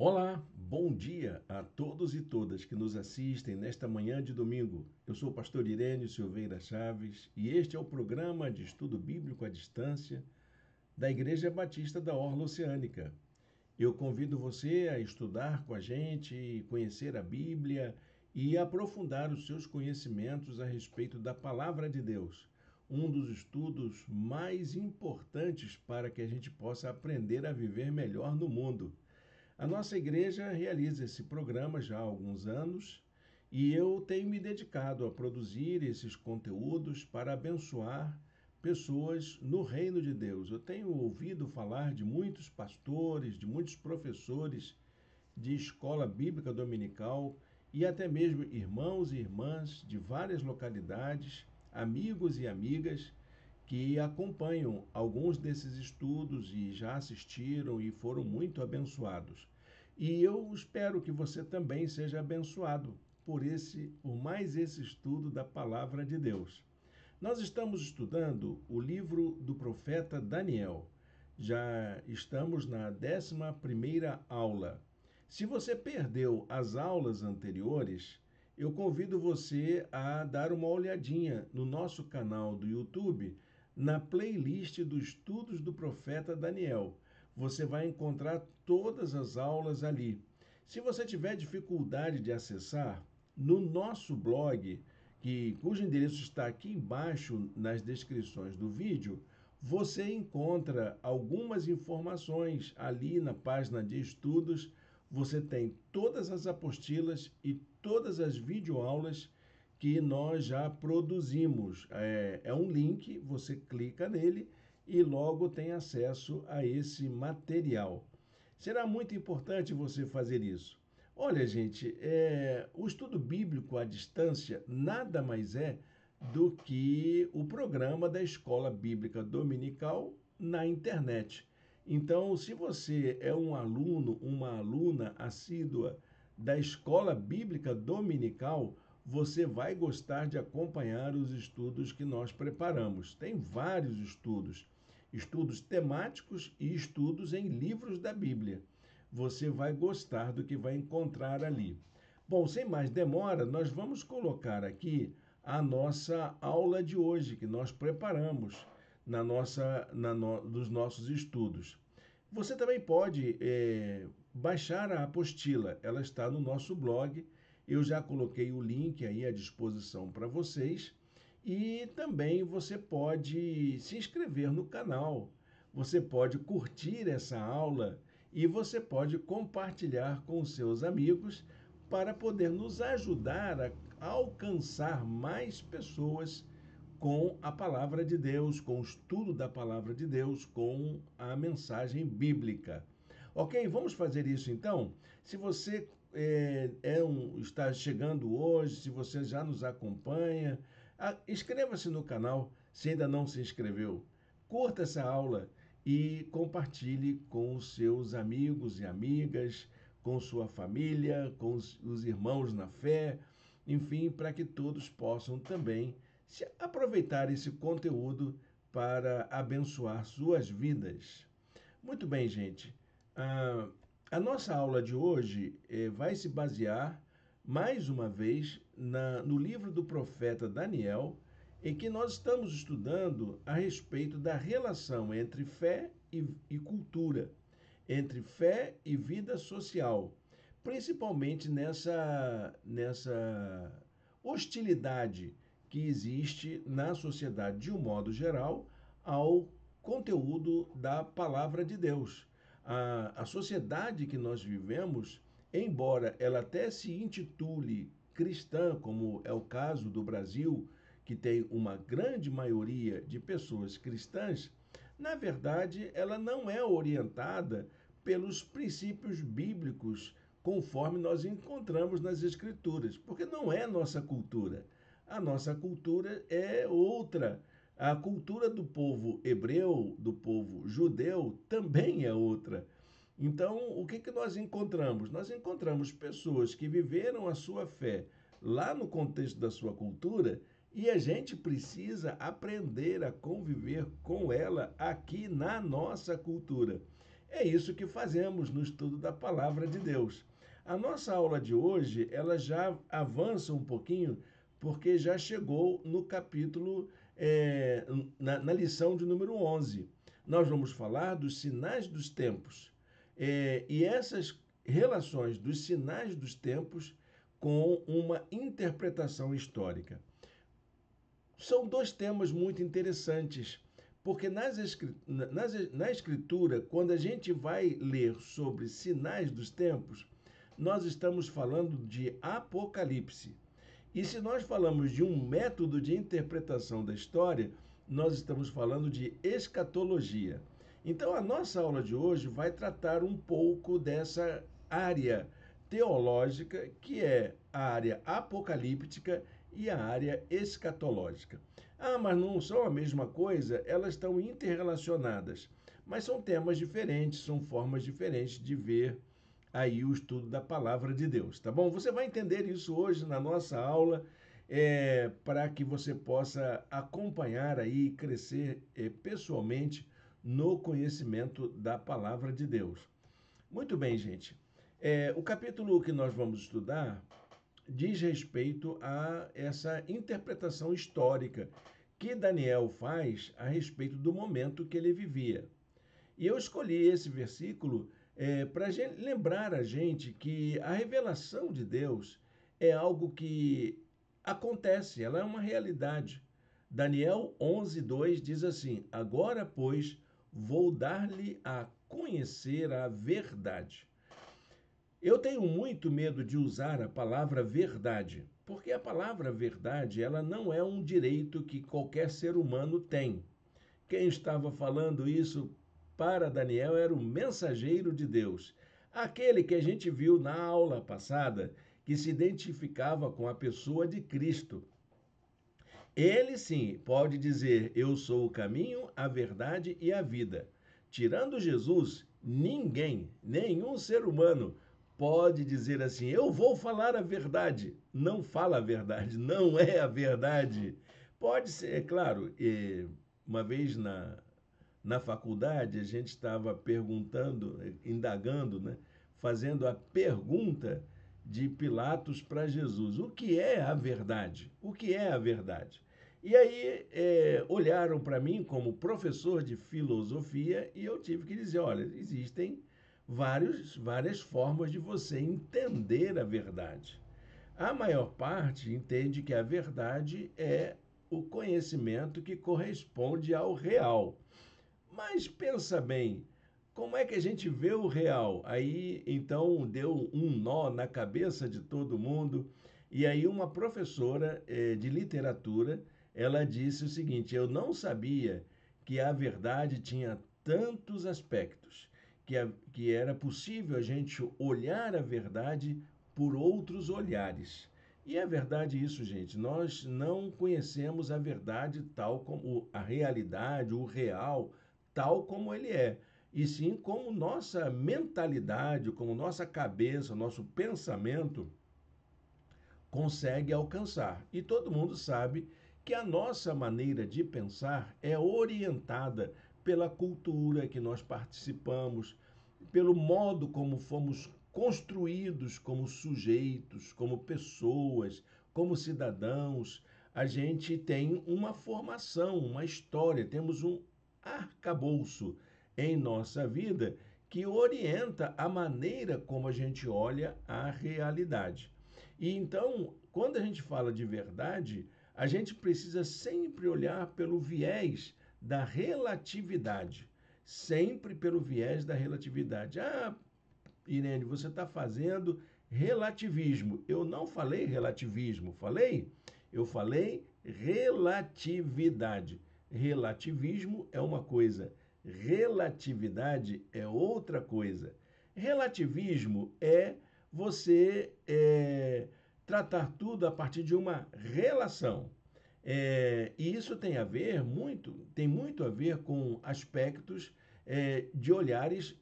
Olá, bom dia a todos e todas que nos assistem nesta manhã de domingo. Eu sou o pastor Irênio Silveira Chaves e este é o programa de estudo bíblico à distância da Igreja Batista da Orla Oceânica. Eu convido você a estudar com a gente, conhecer a Bíblia e aprofundar os seus conhecimentos a respeito da Palavra de Deus, um dos estudos mais importantes para que a gente possa aprender a viver melhor no mundo. A nossa igreja realiza esse programa já há alguns anos e eu tenho me dedicado a produzir esses conteúdos para abençoar pessoas no reino de Deus. Eu tenho ouvido falar de muitos pastores, de muitos professores de escola bíblica dominical e até mesmo irmãos e irmãs de várias localidades, amigos e amigas que acompanham alguns desses estudos e já assistiram e foram muito abençoados. E eu espero que você também seja abençoado por mais esse estudo da palavra de Deus. Nós estamos estudando o livro do profeta Daniel. Já estamos na 11ª aula. Se você perdeu as aulas anteriores, eu convido você a dar uma olhadinha no nosso canal do YouTube, na playlist dos estudos do profeta Daniel. Você vai encontrar todas as aulas ali. Se você tiver dificuldade de acessar, no nosso blog, cujo endereço está aqui embaixo nas descrições do vídeo, você encontra algumas informações ali na página de estudos. Você tem todas as apostilas e todas as videoaulas que nós já produzimos. É um link, você clica nele e logo tem acesso a esse material. Será muito importante você fazer isso. Olha, gente, o estudo bíblico à distância nada mais é do que o programa da Escola Bíblica Dominical na internet. Então, se você é um aluno, uma aluna assídua da Escola Bíblica Dominical, você vai gostar de acompanhar os estudos que nós preparamos. Tem vários estudos, estudos temáticos e estudos em livros da Bíblia. Você vai gostar do que vai encontrar ali. Bom, sem mais demora, nós vamos colocar aqui a nossa aula de hoje, que nós preparamos nos nossos estudos. Você também pode baixar a apostila, ela está no nosso blog. Eu já coloquei o link aí à disposição para vocês. E também você pode se inscrever no canal, você pode curtir essa aula e você pode compartilhar com os seus amigos para poder nos ajudar a alcançar mais pessoas com a palavra de Deus, com o estudo da palavra de Deus, com a mensagem bíblica. Ok, vamos fazer isso então? Se você está chegando hoje, se você já nos acompanha, inscreva-se no canal se ainda não se inscreveu. Curta essa aula e compartilhe com os seus amigos e amigas, com sua família, com os irmãos na fé, enfim, para que todos possam também aproveitar esse conteúdo para abençoar suas vidas. Muito bem, gente. A nossa aula de hoje vai se basear, mais uma vez, no livro do profeta Daniel, em que nós estamos estudando a respeito da relação entre fé e cultura, entre fé e vida social, principalmente nessa hostilidade que existe na sociedade de um modo geral ao conteúdo da palavra de Deus. A sociedade que nós vivemos, embora ela até se intitule cristã, como é o caso do Brasil, que tem uma grande maioria de pessoas cristãs, na verdade ela não é orientada pelos princípios bíblicos conforme nós encontramos nas Escrituras, porque não é nossa cultura. A nossa cultura é outra. A cultura do povo hebreu, do povo judeu, também é outra. Então, o que nós encontramos? Nós encontramos pessoas que viveram a sua fé lá no contexto da sua cultura e a gente precisa aprender a conviver com ela aqui na nossa cultura. É isso que fazemos no estudo da Palavra de Deus. A nossa aula de hoje, ela já avança um pouquinho, porque já chegou no capítulo, na lição de número 11. Nós vamos falar dos sinais dos tempos. E essas relações dos sinais dos tempos com uma interpretação histórica. São dois temas muito interessantes, porque na Escritura, quando a gente vai ler sobre sinais dos tempos, nós estamos falando de Apocalipse. E se nós falamos de um método de interpretação da história, nós estamos falando de escatologia. Então, a nossa aula de hoje vai tratar um pouco dessa área teológica, que é a área apocalíptica e a área escatológica. Ah, mas não são a mesma coisa? Elas estão interrelacionadas, mas são temas diferentes, são formas diferentes de ver aí o estudo da palavra de Deus, tá bom? Você vai entender isso hoje na nossa aula, para que você possa acompanhar aí e crescer pessoalmente no conhecimento da palavra de Deus. Muito bem, gente. O capítulo que nós vamos estudar diz respeito a essa interpretação histórica que Daniel faz a respeito do momento que ele vivia. E eu escolhi esse versículo para lembrar a gente que a revelação de Deus é algo que acontece, ela é uma realidade. Daniel 11:2 diz assim: Agora, pois, vou dar-lhe a conhecer a verdade. Eu tenho muito medo de usar a palavra verdade, porque a palavra verdade, ela não é um direito que qualquer ser humano tem. Quem estava falando isso para Daniel era o mensageiro de Deus, aquele que a gente viu na aula passada, que se identificava com a pessoa de Cristo. Ele sim pode dizer: Eu sou o caminho, a verdade e a vida. Tirando Jesus, ninguém, nenhum ser humano pode dizer assim: Eu vou falar a verdade. Não fala a verdade, não é a verdade. Pode ser, é claro, uma vez na faculdade a gente estava perguntando, indagando, né? Fazendo a pergunta de Pilatos para Jesus: o que é a verdade? O que é a verdade? E aí olharam para mim como professor de filosofia e eu tive que dizer: olha, existem várias formas de você entender a verdade. A maior parte entende que a verdade é o conhecimento que corresponde ao real. Mas pensa bem, como é que a gente vê o real? Aí então deu um nó na cabeça de todo mundo. E aí uma professora de literatura, ela disse o seguinte: eu não sabia que a verdade tinha tantos aspectos, que era possível a gente olhar a verdade por outros olhares. E é verdade isso, gente. Nós não conhecemos a verdade tal como a realidade, o real, tal como ele é, e sim como nossa mentalidade, como nossa cabeça, nosso pensamento consegue alcançar. E todo mundo sabe que a nossa maneira de pensar é orientada pela cultura que nós participamos, pelo modo como fomos construídos como sujeitos, como pessoas, como cidadãos. A gente tem uma formação, uma história, temos um arcabouço em nossa vida que orienta a maneira como a gente olha a realidade. E então, quando a gente fala de verdade, a gente precisa sempre olhar pelo viés da relatividade. Sempre pelo viés da relatividade. Ah, Irene, você está fazendo relativismo. Eu não falei relativismo, falei? Eu falei relatividade. Relativismo é uma coisa, relatividade é outra coisa. Relativismo é você tratar tudo a partir de uma relação. E isso tem muito a ver com aspectos de olhares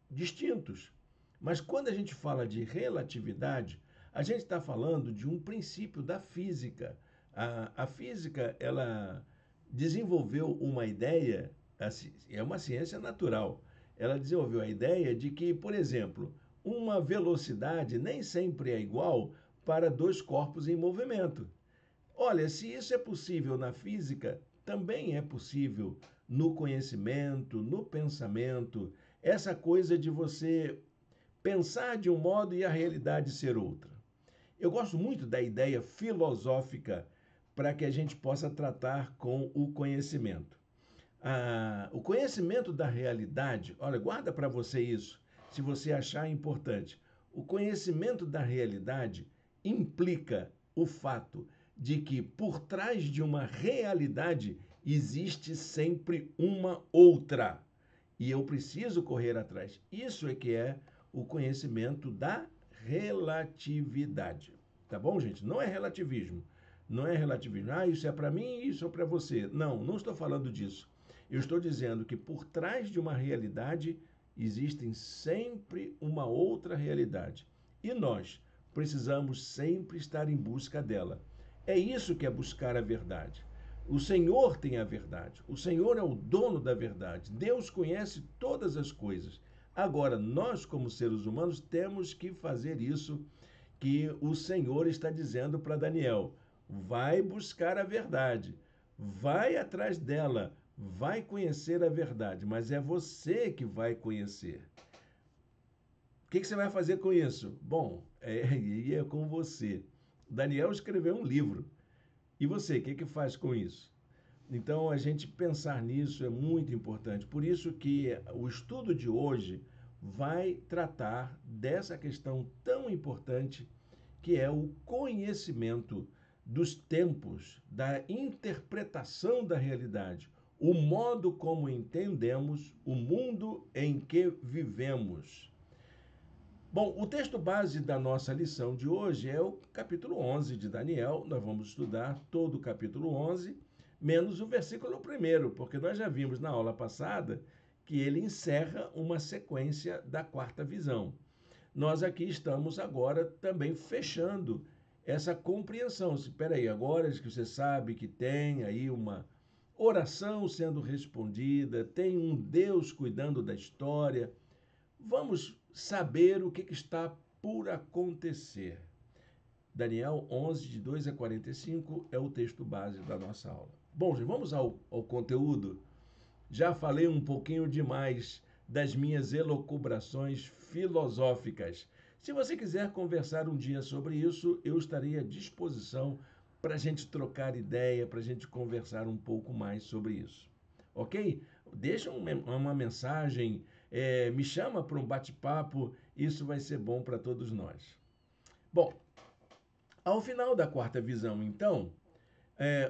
distintos. Mas quando a gente fala de relatividade, a gente está falando de um princípio da física. A física, ela desenvolveu uma ideia, é uma ciência natural, ela desenvolveu a ideia de que, por exemplo, uma velocidade nem sempre é igual para dois corpos em movimento. Olha, se isso é possível na física, também é possível no conhecimento, no pensamento, essa coisa de você pensar de um modo e a realidade ser outra. Eu gosto muito da ideia filosófica para que a gente possa tratar com o conhecimento. O conhecimento da realidade, olha, guarda para você isso, se você achar importante. O conhecimento da realidade implica o fato de que por trás de uma realidade existe sempre uma outra. E eu preciso correr atrás. Isso é que é o conhecimento da relatividade. Tá bom, gente? Não é relativismo. Não é relativismo. Ah, isso é para mim, isso é para você. Não, não estou falando disso. Eu estou dizendo que por trás de uma realidade existem sempre uma outra realidade. E nós precisamos sempre estar em busca dela. É isso que é buscar a verdade. O Senhor tem a verdade. O Senhor é o dono da verdade. Deus conhece todas as coisas. Agora, nós, como seres humanos, temos que fazer isso que o Senhor está dizendo para Daniel. Vai buscar a verdade. Vai atrás dela. Vai conhecer a verdade. Mas é você que vai conhecer. O que você vai fazer com isso? Bom, é com você. Daniel escreveu um livro. E você, o que faz com isso? Então, a gente pensar nisso é muito importante. Por isso que o estudo de hoje vai tratar dessa questão tão importante que é o conhecimento dos tempos, da interpretação da realidade, o modo como entendemos o mundo em que vivemos. Bom, o texto base da nossa lição de hoje é o capítulo 11 de Daniel. Nós vamos estudar todo o capítulo 11, menos o versículo 1, porque nós já vimos na aula passada que ele encerra uma sequência da quarta visão. Nós aqui estamos agora também fechando essa compreensão. Espera aí, agora que você sabe que tem aí uma oração sendo respondida, tem um Deus cuidando da história, vamos saber o que está por acontecer. Daniel 11, de 2 a 45, é o texto base da nossa aula. Bom, gente, vamos ao conteúdo. Já falei um pouquinho demais das minhas elucubrações filosóficas. Se você quiser conversar um dia sobre isso, eu estarei à disposição para a gente trocar ideia, para a gente conversar um pouco mais sobre isso. Ok? Deixa uma mensagem, me chama para um bate-papo, isso vai ser bom para todos nós. Bom, ao final da quarta visão, então,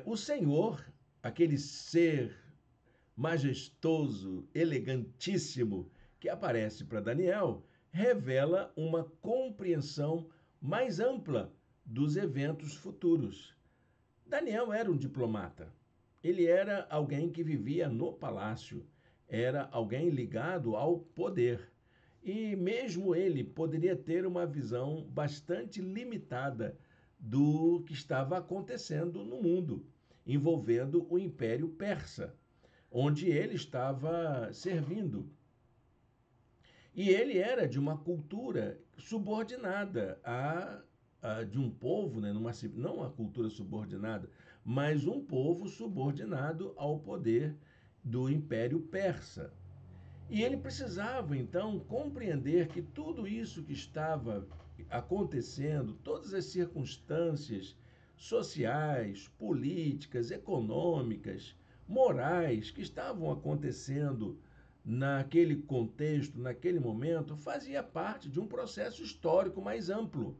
o Senhor, aquele ser majestoso, elegantíssimo, que aparece para Daniel, revela uma compreensão mais ampla dos eventos futuros. Daniel era um diplomata. Ele era alguém que vivia no palácio, era alguém ligado ao poder. E mesmo ele poderia ter uma visão bastante limitada do que estava acontecendo no mundo, envolvendo o Império Persa, onde ele estava servindo. E ele era de uma cultura subordinada de um povo, né, não uma cultura subordinada, mas um povo subordinado ao poder do Império Persa. E ele precisava, então, compreender que tudo isso que estava acontecendo, todas as circunstâncias sociais, políticas, econômicas, morais que estavam acontecendo naquele contexto, naquele momento, fazia parte de um processo histórico mais amplo.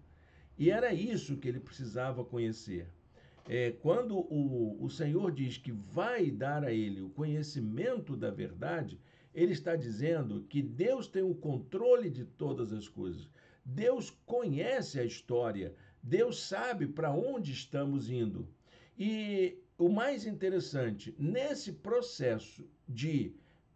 E era isso que ele precisava conhecer. Quando o Senhor diz que vai dar a ele o conhecimento da verdade, ele está dizendo que Deus tem o controle de todas as coisas. Deus conhece a história. Deus sabe para onde estamos indo. E o mais interessante, nesse processo de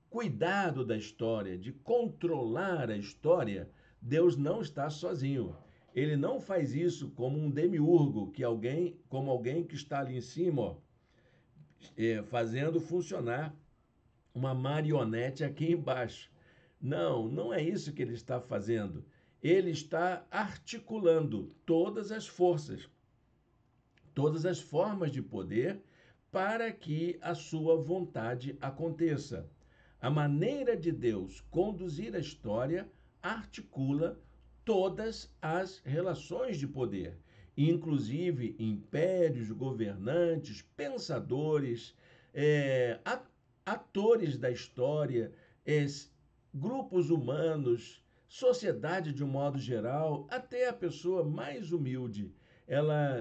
cuidado da história, de controlar a história, Deus não está sozinho. Ele não faz isso como um demiurgo, como alguém que está ali em cima, ó, fazendo funcionar uma marionete aqui embaixo. Não, não é isso que ele está fazendo. Ele está articulando todas as forças, todas as formas de poder para que a sua vontade aconteça. A maneira de Deus conduzir a história articula todas as relações de poder, inclusive impérios, governantes, pensadores, atores da história, grupos humanos, sociedade de um modo geral, até a pessoa mais humilde.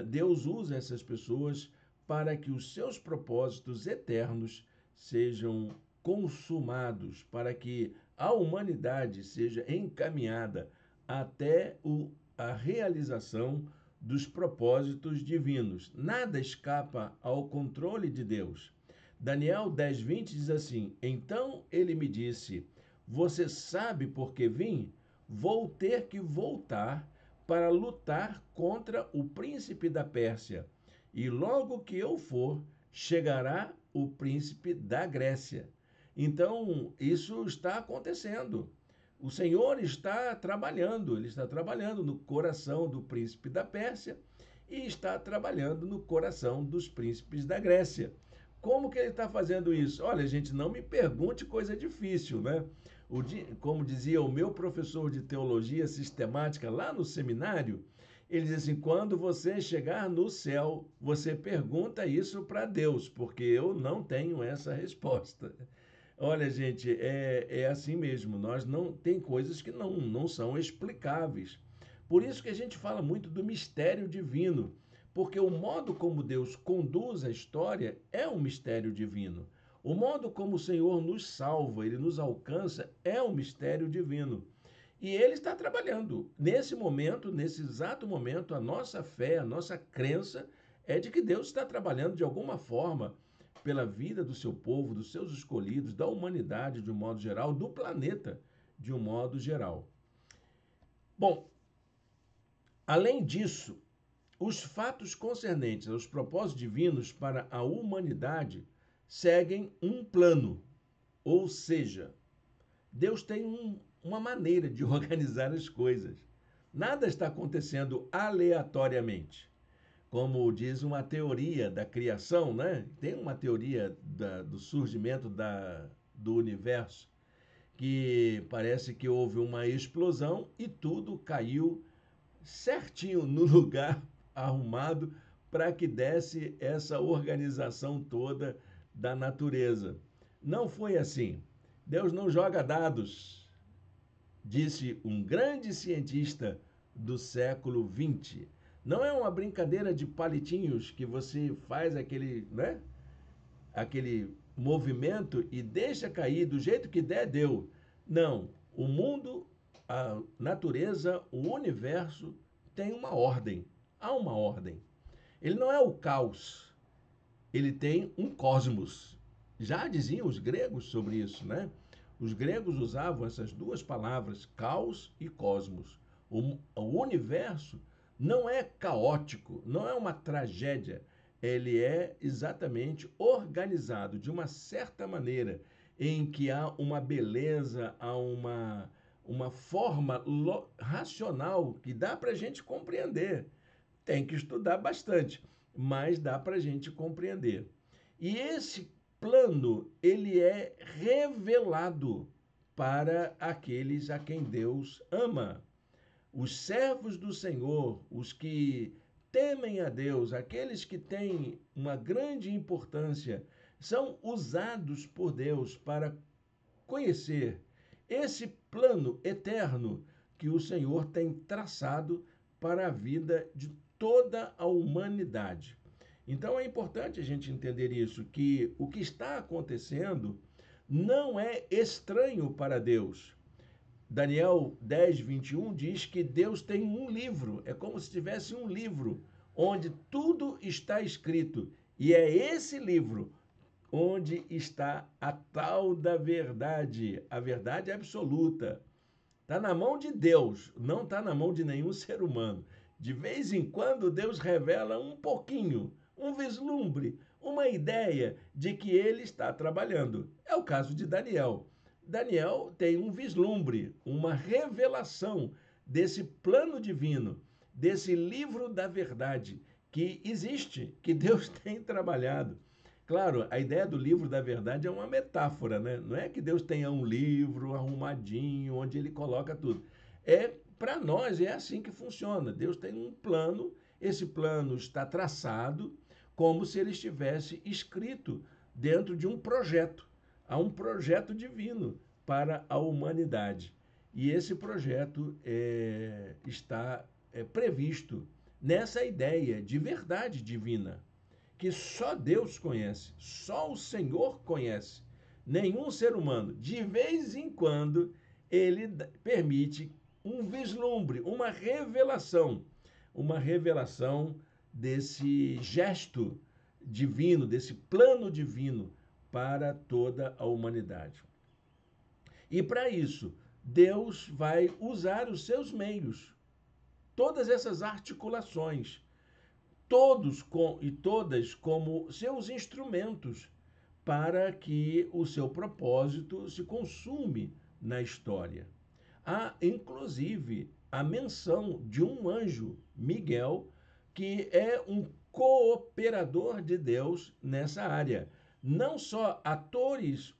Deus usa essas pessoas para que os seus propósitos eternos sejam consumados, para que a humanidade seja encaminhada até a realização dos propósitos divinos. Nada escapa ao controle de Deus. Daniel 10:20 diz assim: Então ele me disse: Você sabe por que vim? Vou ter que voltar para lutar contra o príncipe da Pérsia. E logo que eu for, chegará o príncipe da Grécia. Então, isso está acontecendo. O Senhor está trabalhando, ele está trabalhando no coração do príncipe da Pérsia e está trabalhando no coração dos príncipes da Grécia. Como que ele está fazendo isso? Olha, gente, não me pergunte coisa difícil, né? Como dizia o meu professor de teologia sistemática lá no seminário, ele diz assim: quando você chegar no céu, você pergunta isso para Deus, porque eu não tenho essa resposta. Olha, gente, é assim mesmo. Nós não tem coisas que não são explicáveis. Por isso que a gente fala muito do mistério divino, porque o modo como Deus conduz a história é um mistério divino. O modo como o Senhor nos salva, ele nos alcança, é um mistério divino. E ele está trabalhando. Nesse momento, nesse exato momento, a nossa fé, a nossa crença é de que Deus está trabalhando de alguma forma pela vida do seu povo, dos seus escolhidos, da humanidade de um modo geral, do planeta de um modo geral. Bom, além disso, os fatos concernentes aos propósitos divinos para a humanidade seguem um plano, ou seja, Deus tem uma maneira de organizar as coisas. Nada está acontecendo aleatoriamente. Como diz uma teoria da criação, né? Tem uma teoria do surgimento do universo, que parece que houve uma explosão e tudo caiu certinho no lugar arrumado para que desse essa organização toda da natureza. Não foi assim. Deus não joga dados, disse um grande cientista do século XX. Não é uma brincadeira de palitinhos que você faz aquele, né? Aquele movimento e deixa cair do jeito que der, deu. Não. O mundo, a natureza, o universo tem uma ordem. Há uma ordem. Ele não é o caos. Ele tem um cosmos. Já diziam os gregos sobre isso, né? Os gregos usavam essas duas palavras, caos e cosmos. O universo não é caótico, não é uma tragédia. Ele é exatamente organizado de uma certa maneira, em que há uma beleza, há uma forma racional que dá para a gente compreender. Tem que estudar bastante, mas dá para a gente compreender. E esse plano, ele é revelado para aqueles a quem Deus ama. Os servos do Senhor, os que temem a Deus, aqueles que têm uma grande importância, são usados por Deus para conhecer esse plano eterno que o Senhor tem traçado para a vida de toda a humanidade. Então é importante a gente entender isso, que o que está acontecendo não é estranho para Deus. Daniel 10:21 diz que Deus tem um livro, é como se tivesse um livro onde tudo está escrito, e é esse livro onde está a tal da verdade, a verdade absoluta. Está na mão de Deus, não está na mão de nenhum ser humano. De vez em quando Deus revela um pouquinho, um vislumbre, uma ideia de que ele está trabalhando. É o caso de Daniel. Daniel tem um vislumbre, uma revelação desse plano divino, desse livro da verdade que existe, que Deus tem trabalhado. Claro, a ideia do livro da verdade é uma metáfora, né? Não é que Deus tenha um livro arrumadinho onde ele coloca tudo. Para nós é assim que funciona. Deus tem um plano, esse plano está traçado como se ele estivesse escrito dentro de um projeto. Há um projeto divino para a humanidade. E esse projeto está previsto nessa ideia de verdade divina, que só Deus conhece, só o Senhor conhece, nenhum ser humano. De vez em quando, ele permite um vislumbre, uma revelação desse gesto divino, desse plano divino para toda a humanidade. E para isso, Deus vai usar os seus meios, todas essas articulações, todos e todas como seus instrumentos para que o seu propósito se consume na história. Há, inclusive, a menção de um anjo, Miguel, que é um cooperador de Deus nessa área. Não só atores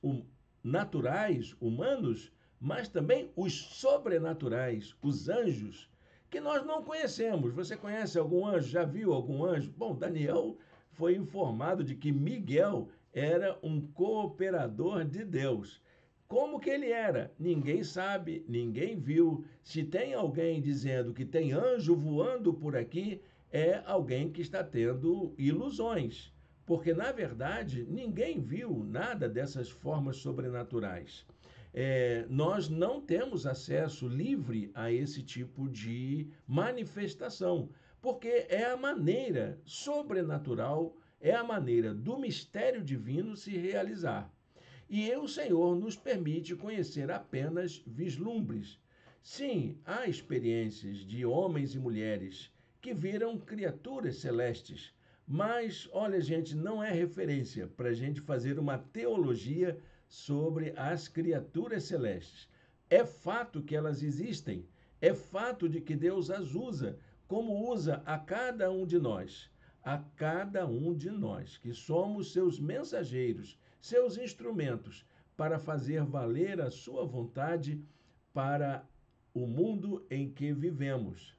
naturais, humanos, mas também os sobrenaturais, os anjos, que nós não conhecemos. Você conhece algum anjo? Já viu algum anjo? Bom, Daniel foi informado de que Miguel era um cooperador de Deus. Como que ele era? Ninguém sabe, ninguém viu. Se tem alguém dizendo que tem anjo voando por aqui, é alguém que está tendo ilusões. Porque, na verdade, ninguém viu nada dessas formas sobrenaturais. Nós não temos acesso livre a esse tipo de manifestação, porque é a maneira sobrenatural, é a maneira do mistério divino se realizar. E o Senhor nos permite conhecer apenas vislumbres. Sim, há experiências de homens e mulheres que viram criaturas celestes, mas, olha, gente, não é referência para a gente fazer uma teologia sobre as criaturas celestes. É fato que elas existem, é fato de que Deus as usa, como usa a cada um de nós. A cada um de nós, que somos seus mensageiros, seus instrumentos para fazer valer a sua vontade para o mundo em que vivemos.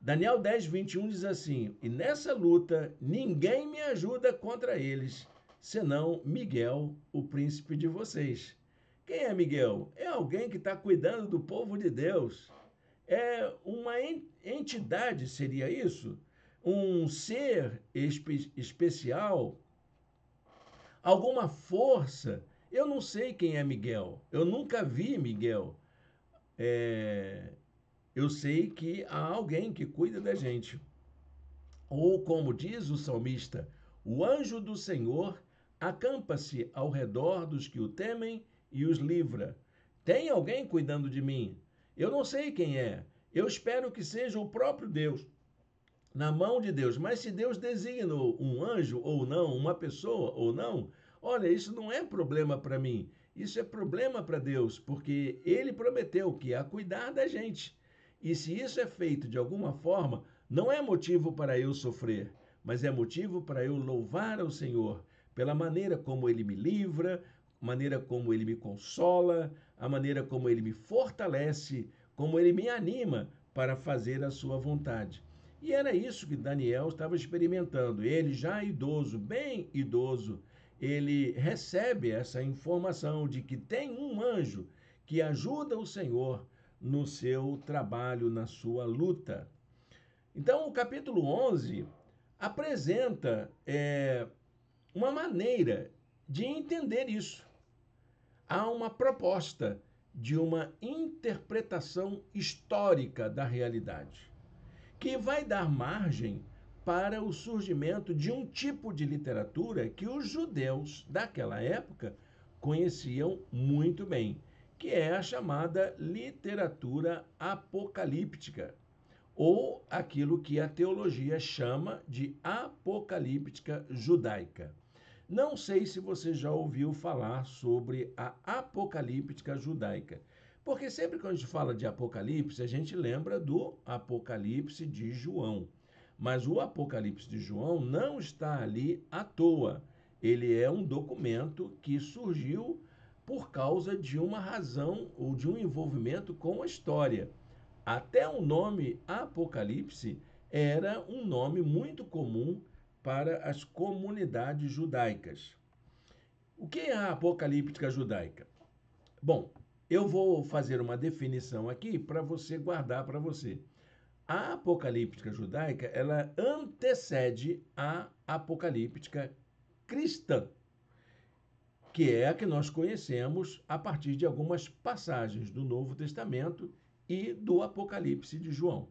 Daniel 10, 21 diz assim: e nessa luta ninguém me ajuda contra eles, senão Miguel, o príncipe de vocês. Quem é Miguel? É alguém que está cuidando do povo de Deus. É uma entidade, seria isso? Um ser especial, alguma força. Eu não sei quem é Miguel, eu nunca vi Miguel. Eu sei que há alguém que cuida da gente. Ou, como diz o salmista, o anjo do Senhor acampa-se ao redor dos que o temem e os livra. Tem alguém cuidando de mim? Eu não sei quem é. Eu espero que seja o próprio Deus, na mão de Deus. Mas se Deus designou um anjo ou não, uma pessoa ou não, olha, isso não é problema para mim. Isso é problema para Deus, porque Ele prometeu que ia cuidar da gente. E se isso é feito de alguma forma, não é motivo para eu sofrer, mas é motivo para eu louvar ao Senhor pela maneira como Ele me livra, maneira como Ele me consola, a maneira como Ele me fortalece, como Ele me anima para fazer a sua vontade. E era isso que Daniel estava experimentando. Ele, já idoso, bem idoso, ele recebe essa informação de que tem um anjo que ajuda o Senhor no seu trabalho, na sua luta. Então, o capítulo 11 apresenta uma maneira de entender isso. Há uma proposta de uma interpretação histórica da realidade, que vai dar margem para o surgimento de um tipo de literatura que os judeus daquela época conheciam muito bem, que é a chamada literatura apocalíptica, ou aquilo que a teologia chama de apocalíptica judaica. Não sei se você já ouviu falar sobre a apocalíptica judaica, porque sempre que a gente fala de Apocalipse, a gente lembra do Apocalipse de João. Mas o Apocalipse de João não está ali à toa. Ele é um documento que surgiu por causa de uma razão ou de um envolvimento com a história. Até o nome Apocalipse era um nome muito comum para as comunidades judaicas. O que é a apocalíptica judaica? Bom, eu vou fazer uma definição aqui para você guardar para você. A apocalíptica judaica, ela antecede a apocalíptica cristã, que é a que nós conhecemos a partir de algumas passagens do Novo Testamento e do Apocalipse de João.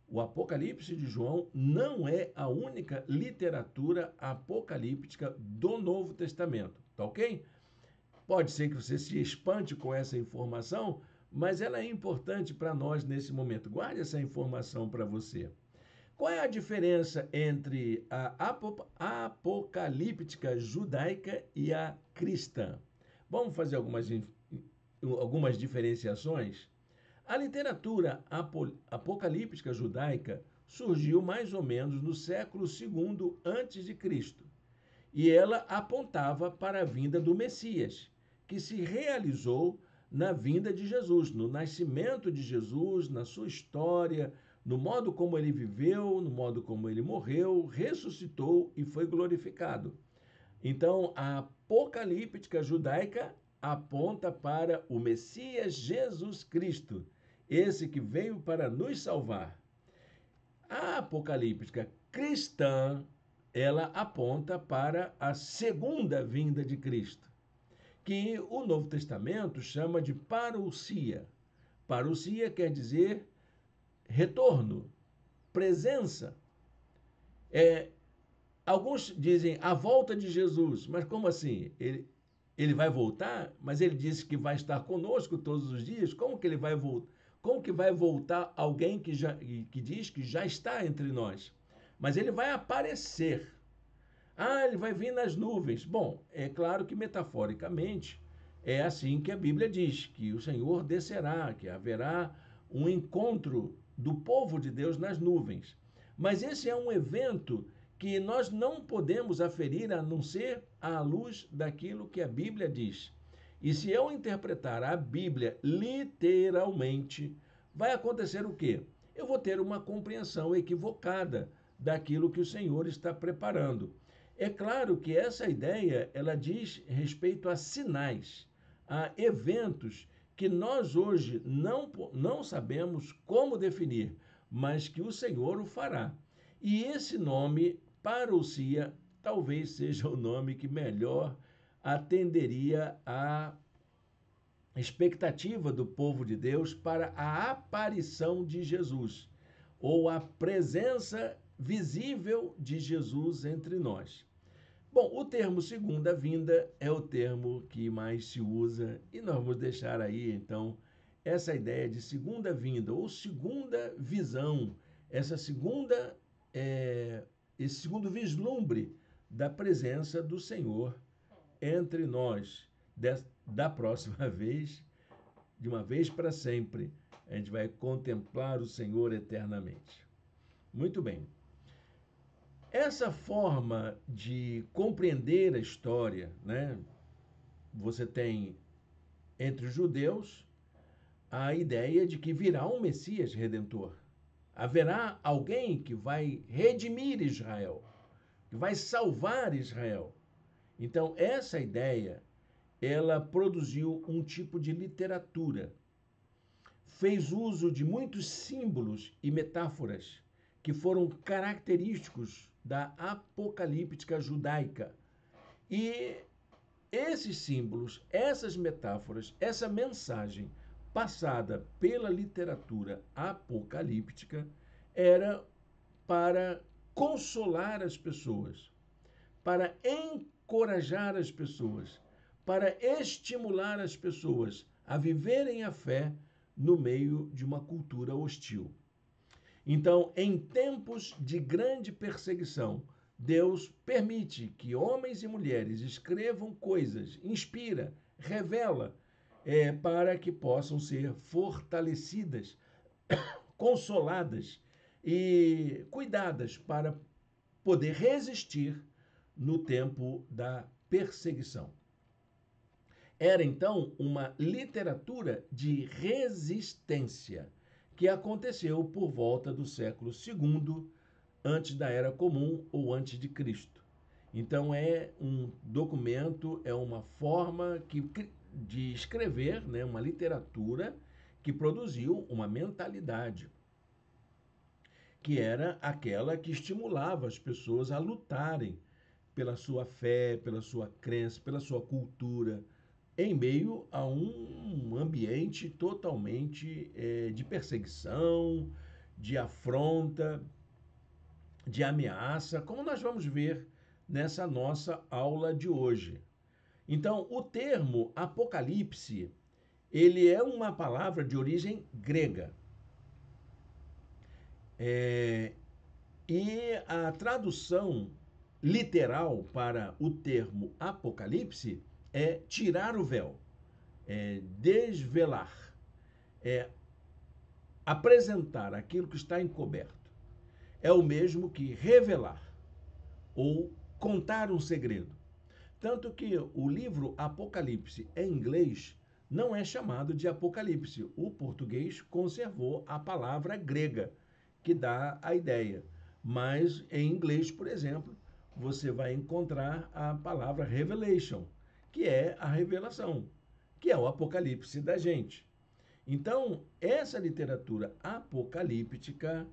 O Apocalipse de João não é a única literatura apocalíptica do Novo Testamento, tá ok? Pode ser que você se espante com essa informação, mas ela é importante para nós nesse momento. Guarde essa informação para você. Qual é a diferença entre a apocalíptica judaica e a cristã? Vamos fazer algumas diferenciações? A literatura apocalíptica judaica surgiu mais ou menos no século II a.C. e ela apontava para a vinda do Messias, que se realizou na vinda de Jesus, no nascimento de Jesus, na sua história, no modo como ele viveu, no modo como ele morreu, ressuscitou e foi glorificado. Então, a apocalíptica judaica aponta para o Messias Jesus Cristo, esse que veio para nos salvar. A apocalíptica cristã, ela aponta para a segunda vinda de Cristo, que o Novo Testamento chama de parousia. Parousia quer dizer retorno, presença. Alguns dizem a volta de Jesus, mas como assim? Ele vai voltar, mas ele disse que vai estar conosco todos os dias. Como que ele vai voltar? Como que vai voltar alguém que diz que já está entre nós? Mas ele vai aparecer. Ah, ele vai vir nas nuvens. Bom, é claro que metaforicamente é assim que a Bíblia diz, que o Senhor descerá, que haverá um encontro do povo de Deus nas nuvens. Mas esse é um evento que nós não podemos aferir a não ser à luz daquilo que a Bíblia diz. E se eu interpretar a Bíblia literalmente, vai acontecer o quê? Eu vou ter uma compreensão equivocada daquilo que o Senhor está preparando. É claro que essa ideia, ela diz respeito a sinais, a eventos que nós hoje não sabemos como definir, mas que o Senhor o fará. E esse nome, parousia, talvez seja o nome que melhor atenderia à expectativa do povo de Deus para a aparição de Jesus, ou a presença visível de Jesus entre nós. Bom, o termo segunda vinda é o termo que mais se usa e nós vamos deixar aí, então, essa ideia de segunda vinda ou segunda visão, esse segundo vislumbre da presença do Senhor entre nós, da próxima vez, de uma vez para sempre, a gente vai contemplar o Senhor eternamente. Muito bem. Essa forma de compreender a história, né? Você tem entre os judeus a ideia de que virá um Messias redentor. Haverá alguém que vai redimir Israel, que vai salvar Israel. Então, essa ideia, ela produziu um tipo de literatura. Fez uso de muitos símbolos e metáforas que foram característicos da apocalíptica judaica. E esses símbolos, essas metáforas, essa mensagem passada pela literatura apocalíptica era para consolar as pessoas, para encorajar as pessoas, para estimular as pessoas a viverem a fé no meio de uma cultura hostil. Então, em tempos de grande perseguição, Deus permite que homens e mulheres escrevam coisas, inspira, revela, para que possam ser fortalecidas, consoladas e cuidadas para poder resistir no tempo da perseguição. Era então uma literatura de resistência que aconteceu por volta do século II antes da Era Comum ou antes de Cristo. Então é um documento, é uma forma de escrever, né, uma literatura que produziu uma mentalidade, que era aquela que estimulava as pessoas a lutarem pela sua fé, pela sua crença, pela sua cultura, em meio a um ambiente totalmente de perseguição, de afronta, de ameaça, como nós vamos ver nessa nossa aula de hoje. Então, o termo Apocalipse, ele é uma palavra de origem grega. E a tradução literal para o termo Apocalipse é tirar o véu, é desvelar, é apresentar aquilo que está encoberto. É o mesmo que revelar ou contar um segredo. Tanto que o livro Apocalipse em inglês não é chamado de Apocalipse. O português conservou a palavra grega, que dá a ideia. Mas em inglês, por exemplo, você vai encontrar a palavra revelation, que é a revelação, que é o apocalipse da gente. Então, essa literatura apocalíptica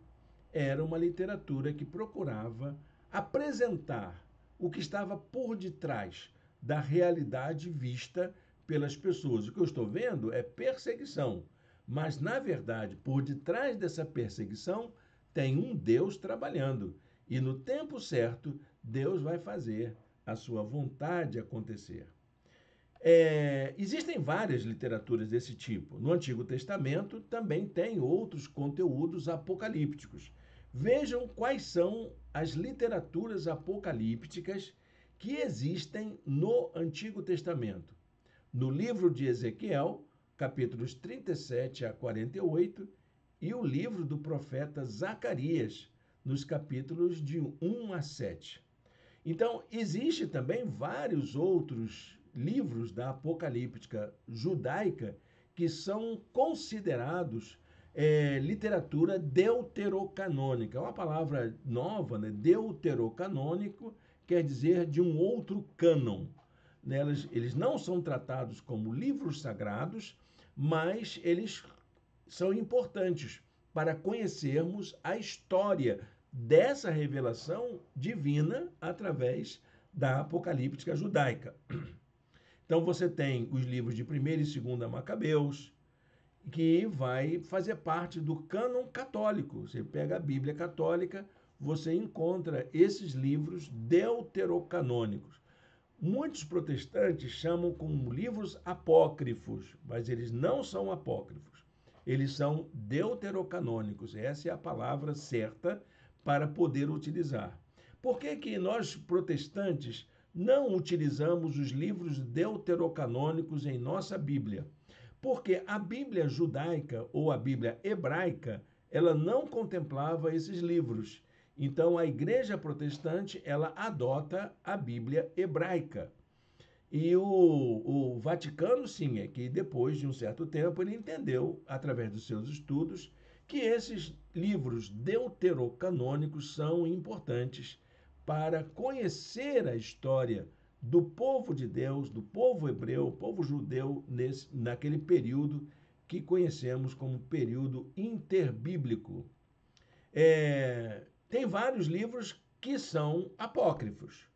era uma literatura que procurava apresentar o que estava por detrás da realidade vista pelas pessoas. O que eu estou vendo é perseguição, mas, na verdade, por detrás dessa perseguição tem um Deus trabalhando. E no tempo certo, Deus vai fazer a sua vontade acontecer. Existem várias literaturas desse tipo. No Antigo Testamento também tem outros conteúdos apocalípticos. Vejam quais são as literaturas apocalípticas que existem no Antigo Testamento. No livro de Ezequiel, capítulos 37 a 48, e o livro do profeta Zacarias, nos capítulos de 1 a 7. Então, existe também vários outros livros da apocalíptica judaica que são considerados literatura deuterocanônica. É uma palavra nova, né? Deuterocanônico quer dizer de um outro cânon. Eles não são tratados como livros sagrados, mas eles são importantes para conhecermos a história dessa revelação divina através da apocalíptica judaica. Então você tem os livros de 1º e 2º Macabeus, que vai fazer parte do cânon católico. Você pega a Bíblia católica, você encontra esses livros deuterocanônicos. Muitos protestantes chamam como livros apócrifos, mas eles não são apócrifos. Eles são deuterocanônicos. Essa é a palavra certa para poder utilizar. Por que nós, protestantes, não utilizamos os livros deuterocanônicos em nossa Bíblia? Porque a Bíblia judaica ou a Bíblia hebraica, ela não contemplava esses livros. Então, a igreja protestante, ela adota a Bíblia hebraica. E o Vaticano, sim, é que depois de um certo tempo, ele entendeu, através dos seus estudos, que esses livros deuterocanônicos são importantes para conhecer a história do povo de Deus, do povo hebreu, povo judeu, naquele período que conhecemos como período interbíblico. Tem vários livros que são apócrifos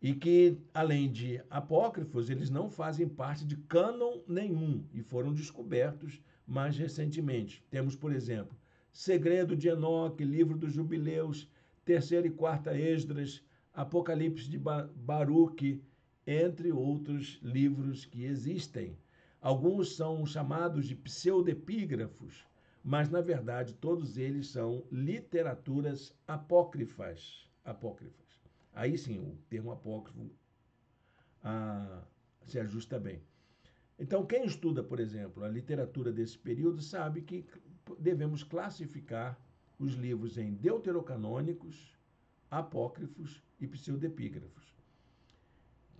e que, além de apócrifos, eles não fazem parte de cânon nenhum e foram descobertos mais recentemente. Temos, por exemplo, Segredo de Enoque, Livro dos Jubileus, 3ª e 4ª Esdras, Apocalipse de Baruque, entre outros livros que existem. Alguns são chamados de pseudepígrafos, mas, na verdade, todos eles são literaturas apócrifas. Aí sim, o termo apócrifo se ajusta bem. Então, quem estuda, por exemplo, a literatura desse período sabe que devemos classificar os livros em deuterocanônicos, apócrifos e pseudepígrafos.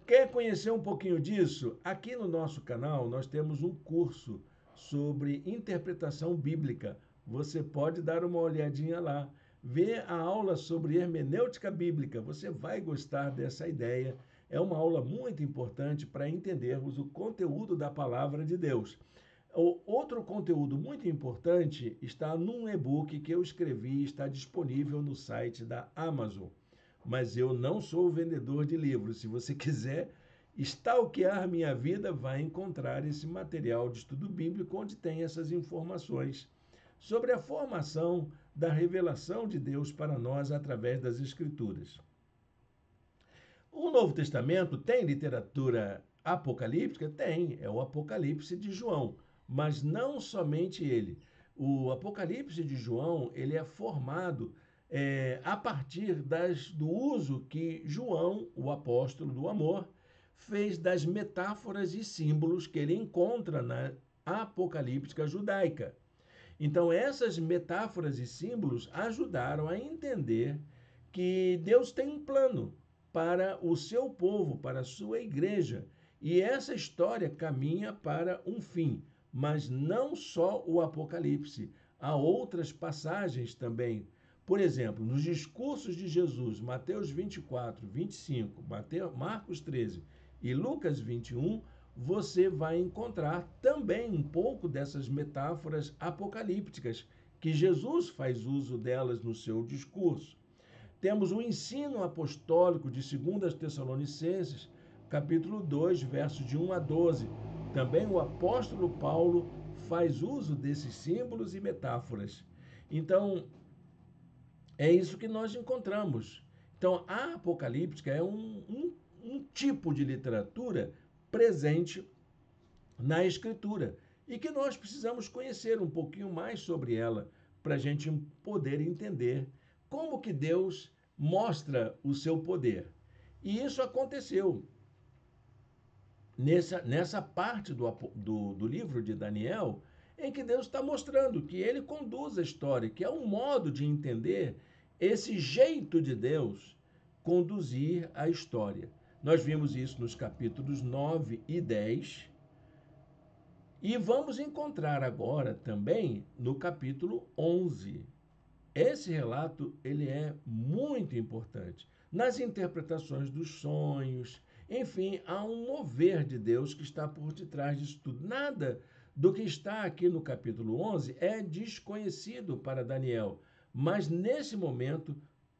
Quer conhecer um pouquinho disso? Aqui no nosso canal nós temos um curso sobre interpretação bíblica. Você pode dar uma olhadinha lá, ver a aula sobre hermenêutica bíblica. Você vai gostar dessa ideia. É uma aula muito importante para entendermos o conteúdo da palavra de Deus. O outro conteúdo muito importante está num e-book que eu escrevi, está disponível no site da Amazon. Mas eu não sou vendedor de livros. Se você quiser stalkear minha vida, vai encontrar esse material de estudo bíblico onde tem essas informações sobre a formação da revelação de Deus para nós através das Escrituras. O Novo Testamento tem literatura apocalíptica? Tem, é o Apocalipse de João, mas não somente ele. O Apocalipse de João ele é formado a partir do uso que João, o apóstolo do amor, fez das metáforas e símbolos que ele encontra na apocalíptica judaica. Então, essas metáforas e símbolos ajudaram a entender que Deus tem um plano para o seu povo, para a sua igreja. E essa história caminha para um fim, mas não só o Apocalipse. Há outras passagens também. Por exemplo, nos discursos de Jesus, Mateus 24, 25, Marcos 13 e Lucas 21, você vai encontrar também um pouco dessas metáforas apocalípticas, que Jesus faz uso delas no seu discurso. Temos o ensino apostólico de 2 Tessalonicenses, capítulo 2, versos de 1 a 12. Também o apóstolo Paulo faz uso desses símbolos e metáforas. Então, é isso que nós encontramos. Então, a apocalíptica é um tipo de literatura presente na Escritura e que nós precisamos conhecer um pouquinho mais sobre ela para a gente poder entender como que Deus mostra o seu poder. E isso aconteceu nessa parte do livro de Daniel, em que Deus está mostrando que ele conduz a história, que é um modo de entender esse jeito de Deus conduzir a história. Nós vimos isso nos capítulos 9 e 10, e vamos encontrar agora também no capítulo 11. Esse relato ele é muito importante. Nas interpretações dos sonhos, enfim, há um mover de Deus que está por detrás disso tudo. Nada do que está aqui no capítulo 11 é desconhecido para Daniel, mas nesse momento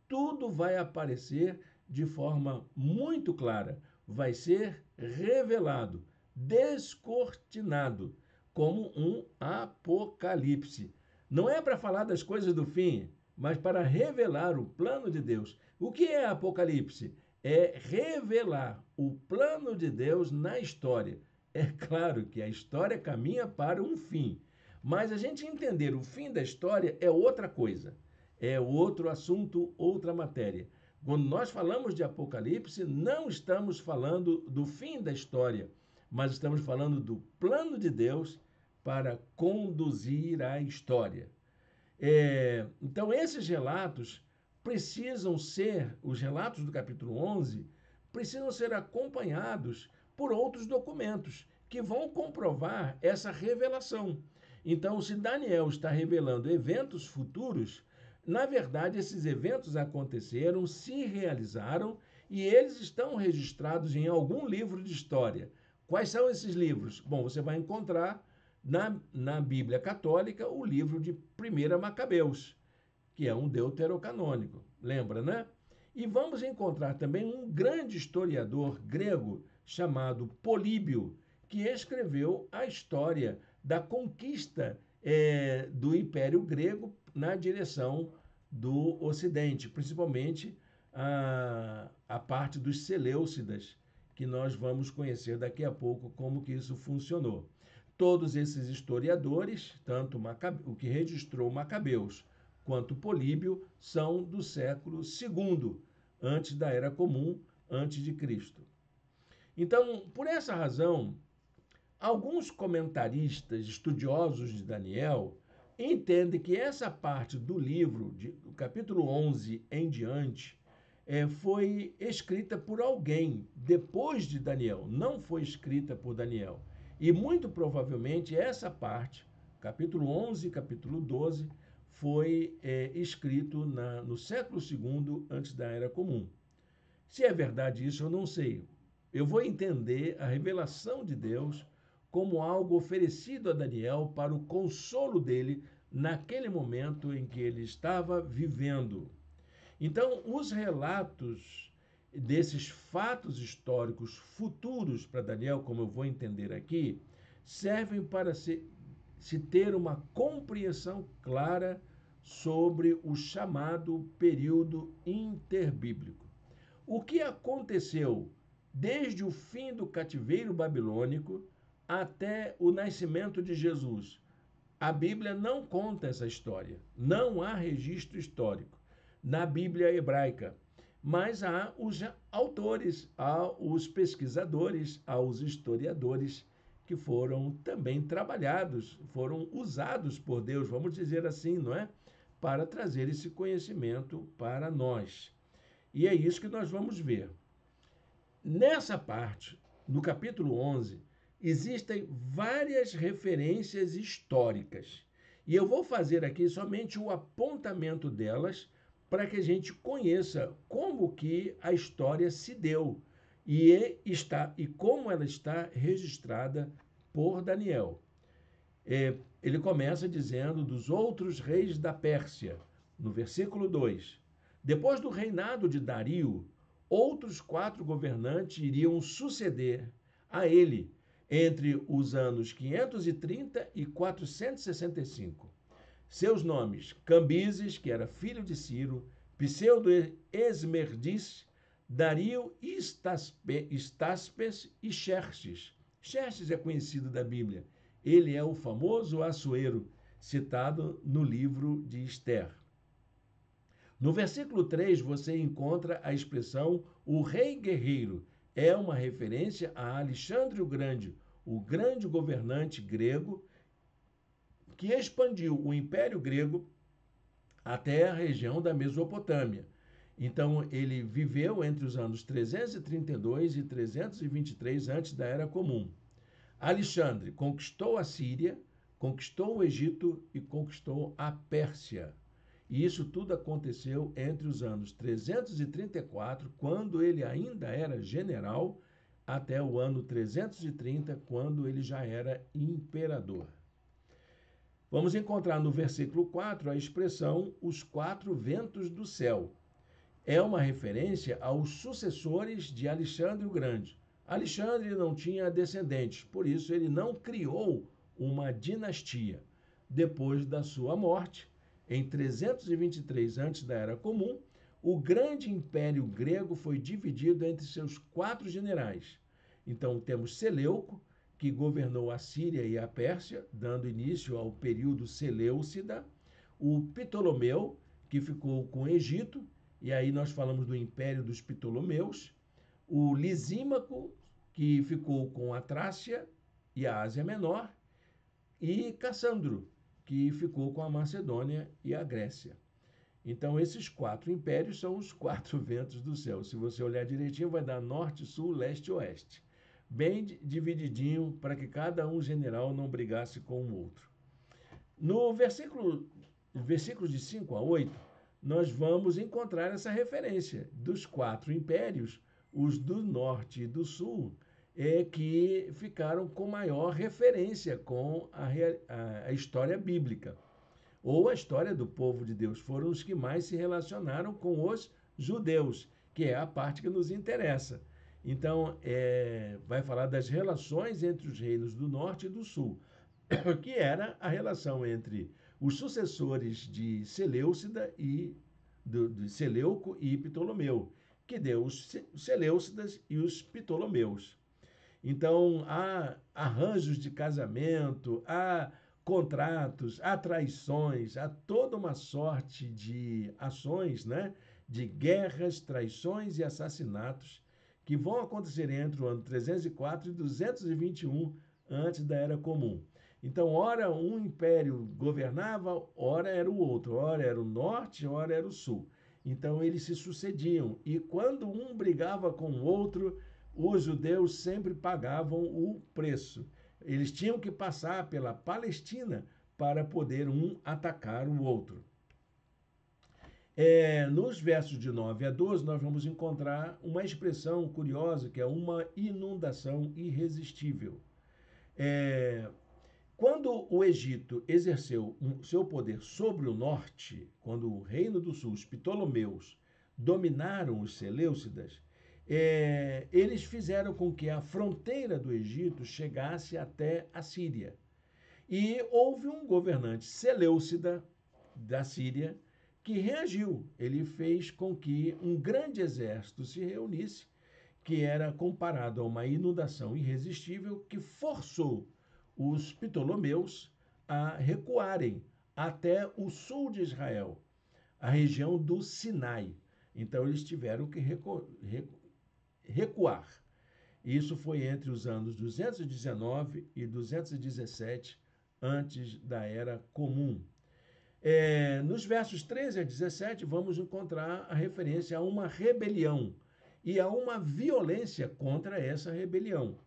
tudo vai aparecer de forma muito clara, vai ser revelado, descortinado, como um apocalipse. Não é para falar das coisas do fim, mas para revelar o plano de Deus. O que é Apocalipse? É revelar o plano de Deus na história. É claro que a história caminha para um fim, mas a gente entender o fim da história é outra coisa, é outro assunto, outra matéria. Quando nós falamos de Apocalipse, não estamos falando do fim da história, mas estamos falando do plano de Deus para conduzir a história. Então, esses relatos precisam ser, os relatos do capítulo 11, precisam ser acompanhados por outros documentos que vão comprovar essa revelação. Então, se Daniel está revelando eventos futuros, na verdade, esses eventos aconteceram, se realizaram e eles estão registrados em algum livro de história. Quais são esses livros? Bom, você vai encontrar na Bíblia Católica o livro de 1 Macabeus, que é um deuterocanônico, lembra, né? E vamos encontrar também um grande historiador grego chamado Políbio, que escreveu a história da conquista do Império Grego na direção do Ocidente, principalmente a parte dos Seleucidas, que nós vamos conhecer daqui a pouco como que isso funcionou. Todos esses historiadores, tanto o que registrou Macabeus quanto Políbio, são do século II antes da Era Comum, antes de Cristo. Então, por essa razão, alguns comentaristas estudiosos de Daniel entendem que essa parte do livro, do capítulo 11 em diante, foi escrita por alguém depois de Daniel, não foi escrita por Daniel. E muito provavelmente essa parte, capítulo 11 e capítulo 12, foi escrito no século II antes da Era Comum. Se é verdade isso, eu não sei. Eu vou entender a revelação de Deus como algo oferecido a Daniel para o consolo dele naquele momento em que ele estava vivendo. Então, os relatos desses fatos históricos futuros para Daniel, como eu vou entender aqui, servem para se ter uma compreensão clara sobre o chamado período interbíblico. O que aconteceu desde o fim do cativeiro babilônico até o nascimento de Jesus? A Bíblia não conta essa história, não há registro histórico na Bíblia hebraica, mas há os autores, há os pesquisadores, há os historiadores que foram também trabalhados, foram usados por Deus, vamos dizer assim, não é? Para trazer esse conhecimento para nós. E é isso que nós vamos ver. Nessa parte, no capítulo 11, existem várias referências históricas. E eu vou fazer aqui somente o apontamento delas para que a gente conheça como que a história se deu e como ela está registrada por Daniel. Ele começa dizendo dos outros reis da Pérsia, no versículo 2. Depois do reinado de Dario, outros 4 governantes iriam suceder a ele entre os anos 530 e 465. Seus nomes: Cambises, que era filho de Ciro, Pseudo-Esmerdis, Dario, Estaspes e Xerxes. Xerxes é conhecido da Bíblia. Ele é o famoso Assuero, citado no livro de Esther. No versículo 3, você encontra a expressão o rei guerreiro. É uma referência a Alexandre o Grande, o grande governante grego que expandiu o Império Grego até a região da Mesopotâmia. Então, ele viveu entre os anos 332 e 323 antes da Era Comum. Alexandre conquistou a Síria, conquistou o Egito e conquistou a Pérsia. E isso tudo aconteceu entre os anos 334, quando ele ainda era general, até o ano 330, quando ele já era imperador. Vamos encontrar no versículo 4 a expressão os 4 ventos do céu. É uma referência aos sucessores de Alexandre o Grande. Alexandre não tinha descendentes, por isso ele não criou uma dinastia. Depois da sua morte, em 323 antes da Era Comum, o grande império grego foi dividido entre seus 4 generais. Então temos Seleuco, que governou a Síria e a Pérsia, dando início ao período Seleucida, o Ptolomeu, que ficou com o Egito, e aí nós falamos do Império dos Ptolomeus, o Lisímaco, que ficou com a Trácia e a Ásia Menor, e Cassandro, que ficou com a Macedônia e a Grécia. Então, esses 4 impérios são os 4 ventos do céu. Se você olhar direitinho, vai dar norte, sul, leste e oeste. Bem divididinho, para que cada um general não brigasse com o outro. No versículos de 5 a 8, nós vamos encontrar essa referência dos 4 impérios, os do norte e do sul, que ficaram com maior referência com a história bíblica, ou a história do povo de Deus. Foram os que mais se relacionaram com os judeus, que é a parte que nos interessa. Então, vai falar das relações entre os reinos do norte e do sul, que era a relação entre os sucessores de Seleucida e de Seleuco e Ptolomeu, que deu os Seleucidas e os Ptolomeus. Então, há arranjos de casamento, há contratos, há traições, há toda uma sorte de ações, né, de guerras, traições e assassinatos que vão acontecer entre o ano 304 e 221 antes da Era Comum. Então, ora um império governava, ora era o outro, ora era o norte, ora era o sul. Então, eles se sucediam. E quando um brigava com o outro, os judeus sempre pagavam o preço. Eles tinham que passar pela Palestina para poder um atacar o outro. Nos versos de 9 a 12, nós vamos encontrar uma expressão curiosa, que é uma inundação irresistível. Quando o Egito exerceu seu poder sobre o norte, quando o reino do sul, os Ptolomeus, dominaram os Seleucidas, eles fizeram com que a fronteira do Egito chegasse até a Síria. E houve um governante Seleucida da Síria que reagiu. Ele fez com que um grande exército se reunisse, que era comparado a uma inundação irresistível, que forçou os Ptolomeus a recuarem até o sul de Israel, a região do Sinai. Então, eles tiveram que recuar. Isso foi entre os anos 219 e 217 antes da Era Comum. Nos versos 13 a 17, vamos encontrar a referência a uma rebelião e a uma violência contra essa rebelião.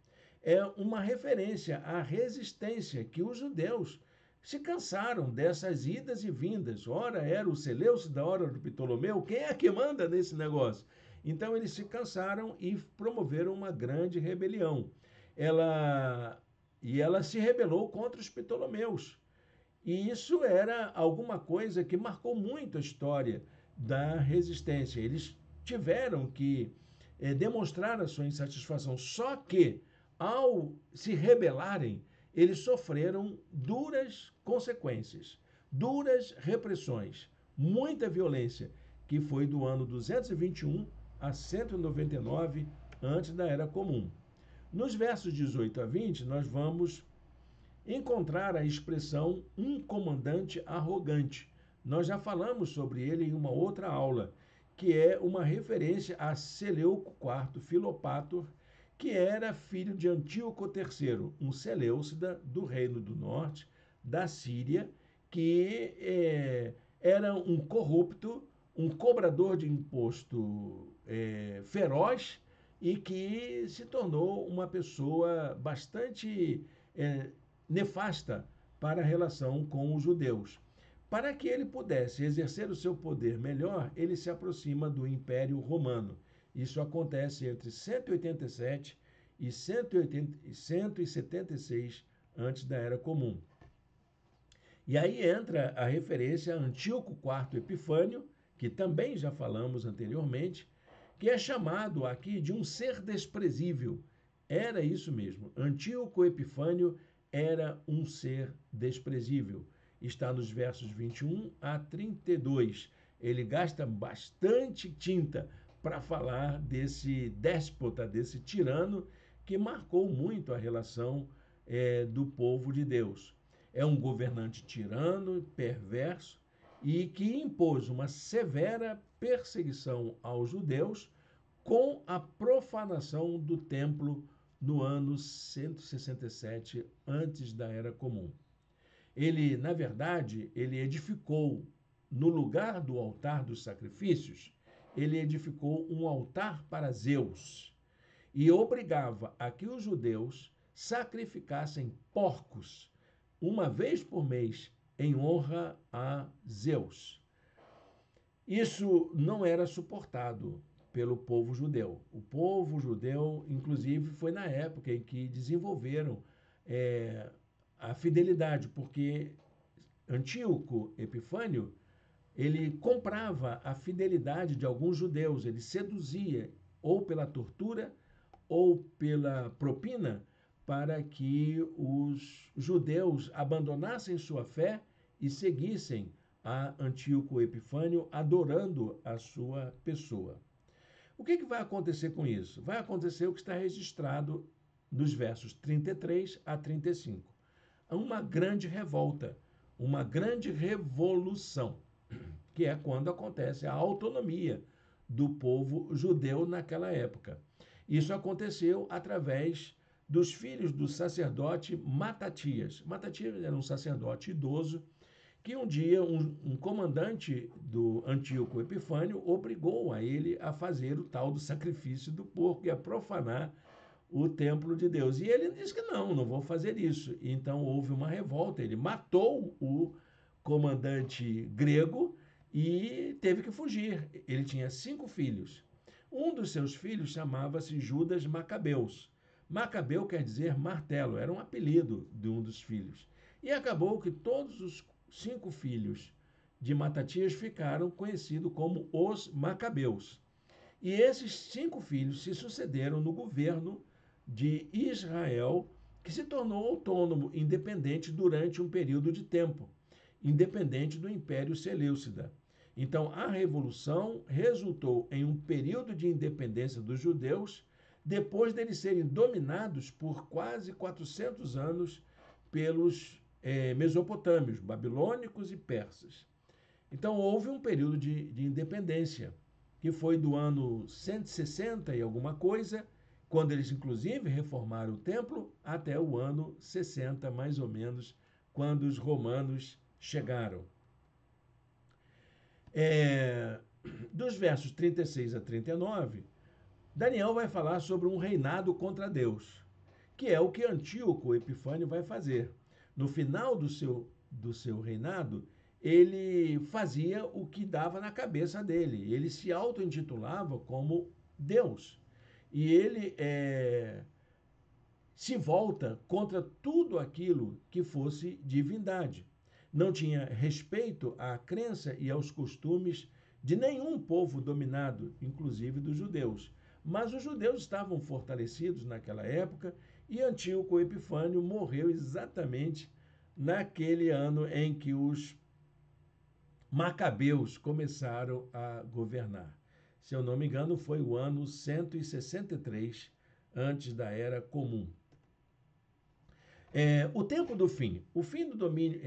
É uma referência à resistência que os judeus se cansaram dessas idas e vindas. Ora era o Seleucida, ora o Ptolomeu. Quem é que manda nesse negócio? Então eles se cansaram e promoveram uma grande rebelião. Ela se rebelou contra os Ptolomeus. E isso era alguma coisa que marcou muito a história da resistência. Eles tiveram que demonstrar a sua insatisfação. Só que, ao se rebelarem, eles sofreram duras consequências, duras repressões, muita violência, que foi do ano 221 a 199 antes da Era Comum. Nos versos 18 a 20, nós vamos encontrar a expressão um comandante arrogante. Nós já falamos sobre ele em uma outra aula, que é uma referência a Seleuco IV Filopator, que era filho de Antíoco III, um Seleucida do Reino do Norte, da Síria, que era um corrupto, um cobrador de imposto feroz e que se tornou uma pessoa bastante nefasta para a relação com os judeus. Para que ele pudesse exercer o seu poder melhor, ele se aproxima do Império Romano. Isso acontece entre 187 e 176 antes da Era Comum. E aí entra a referência a Antíoco IV Epifânio, que também já falamos anteriormente, que é chamado aqui de um ser desprezível. Era isso mesmo. Antíoco Epifânio era um ser desprezível. Está nos versos 21 a 32. Ele gasta bastante tinta para falar desse déspota, desse tirano que marcou muito a relação do povo de Deus. É um governante tirano, perverso e que impôs uma severa perseguição aos judeus com a profanação do templo no ano 167 antes da Era Comum. Ele, na verdade, ele edificou no lugar do altar dos sacrifícios, ele edificou um altar para Zeus e obrigava a que os judeus sacrificassem porcos uma vez por mês em honra a Zeus. Isso não era suportado pelo povo judeu. O povo judeu, inclusive, foi na época em que desenvolveram a fidelidade, porque Antíoco Epifânio, ele comprava a fidelidade de alguns judeus, ele seduzia ou pela tortura ou pela propina para que os judeus abandonassem sua fé e seguissem a Antíoco Epifânio, adorando a sua pessoa. O que vai acontecer com isso? Vai acontecer o que está registrado nos versos 33 a 35. Uma grande revolta, uma grande revolução, que é quando acontece a autonomia do povo judeu naquela época. Isso aconteceu através dos filhos do sacerdote Matatias. Matatias era um sacerdote idoso que um dia um comandante do Antíoco Epifânio obrigou a ele a fazer o tal do sacrifício do porco e a profanar o templo de Deus. E ele disse que não vou fazer isso. Então houve uma revolta, ele matou o comandante grego e teve que fugir. Ele tinha 5 filhos. Um dos seus filhos chamava-se Judas Macabeus. Macabeu quer dizer martelo, era um apelido de um dos filhos. E acabou que todos os 5 filhos de Matatias ficaram conhecidos como os Macabeus. E esses 5 filhos se sucederam no governo de Israel, que se tornou autônomo, independente durante um período de tempo, independente do Império Seleucida. Então, a Revolução resultou em um período de independência dos judeus, depois deles serem dominados por quase 400 anos pelos mesopotâmios, babilônicos e persas. Então, houve um período de independência, que foi do ano 160 e alguma coisa, quando eles, inclusive, reformaram o templo, até o ano 60, mais ou menos, quando os romanos chegaram. Dos versos 36 a 39, Daniel vai falar sobre um reinado contra Deus, que é o que Antíoco Epifânio vai fazer. No final do seu reinado, ele fazia o que dava na cabeça dele. Ele se auto-intitulava como Deus. E ele se volta contra tudo aquilo que fosse divindade. Não tinha respeito à crença e aos costumes de nenhum povo dominado, inclusive dos judeus. Mas os judeus estavam fortalecidos naquela época e Antíoco Epifânio morreu exatamente naquele ano em que os Macabeus começaram a governar. Se eu não me engano, foi o ano 163 antes da Era Comum. O tempo do fim. O fim do domínio,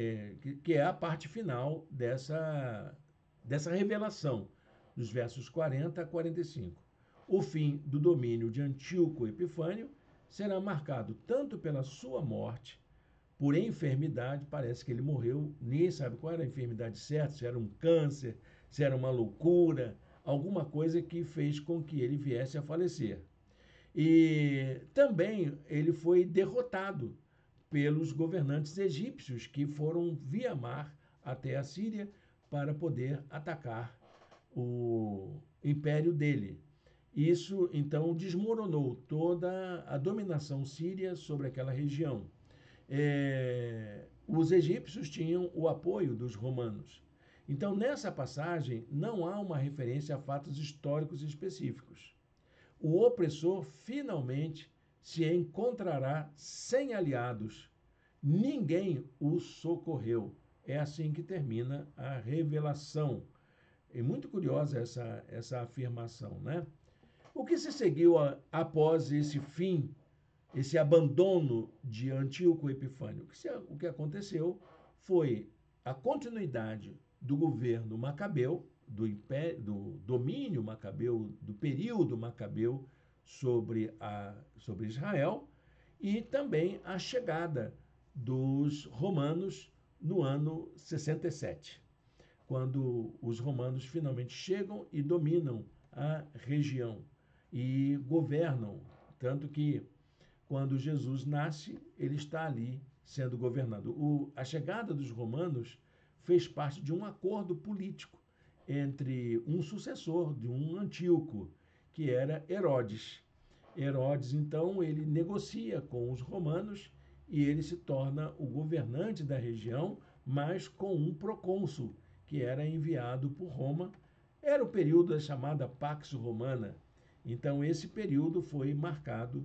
que é a parte final dessa revelação, dos versos 40 a 45. O fim do domínio de Antíoco Epifânio será marcado tanto pela sua morte, por enfermidade, parece que ele morreu, nem sabe qual era a enfermidade certa, se era um câncer, se era uma loucura, alguma coisa que fez com que ele viesse a falecer. E também ele foi derrotado pelos governantes egípcios que foram via mar até a Síria para poder atacar o império dele. Isso, então, desmoronou toda a dominação síria sobre aquela região. Os egípcios tinham o apoio dos romanos. Então, nessa passagem, não há uma referência a fatos históricos específicos. O opressor finalmente se encontrará sem aliados. Ninguém o socorreu. É assim que termina a revelação. É muito curiosa essa afirmação, né? O que se seguiu após esse fim, esse abandono de Antíoco Epifânio? O que aconteceu foi a continuidade do governo macabeu, do domínio macabeu, do período macabeu sobre Israel, e também a chegada dos romanos no ano 67, quando os romanos finalmente chegam e dominam a região e governam, tanto que quando Jesus nasce, ele está ali sendo governado. A chegada dos romanos fez parte de um acordo político entre um sucessor de um Antíoco, que era Herodes. Herodes, então, ele negocia com os romanos e ele se torna o governante da região, mas com um procônsul, que era enviado por Roma. Era o período da chamada Pax Romana. Então, esse período foi marcado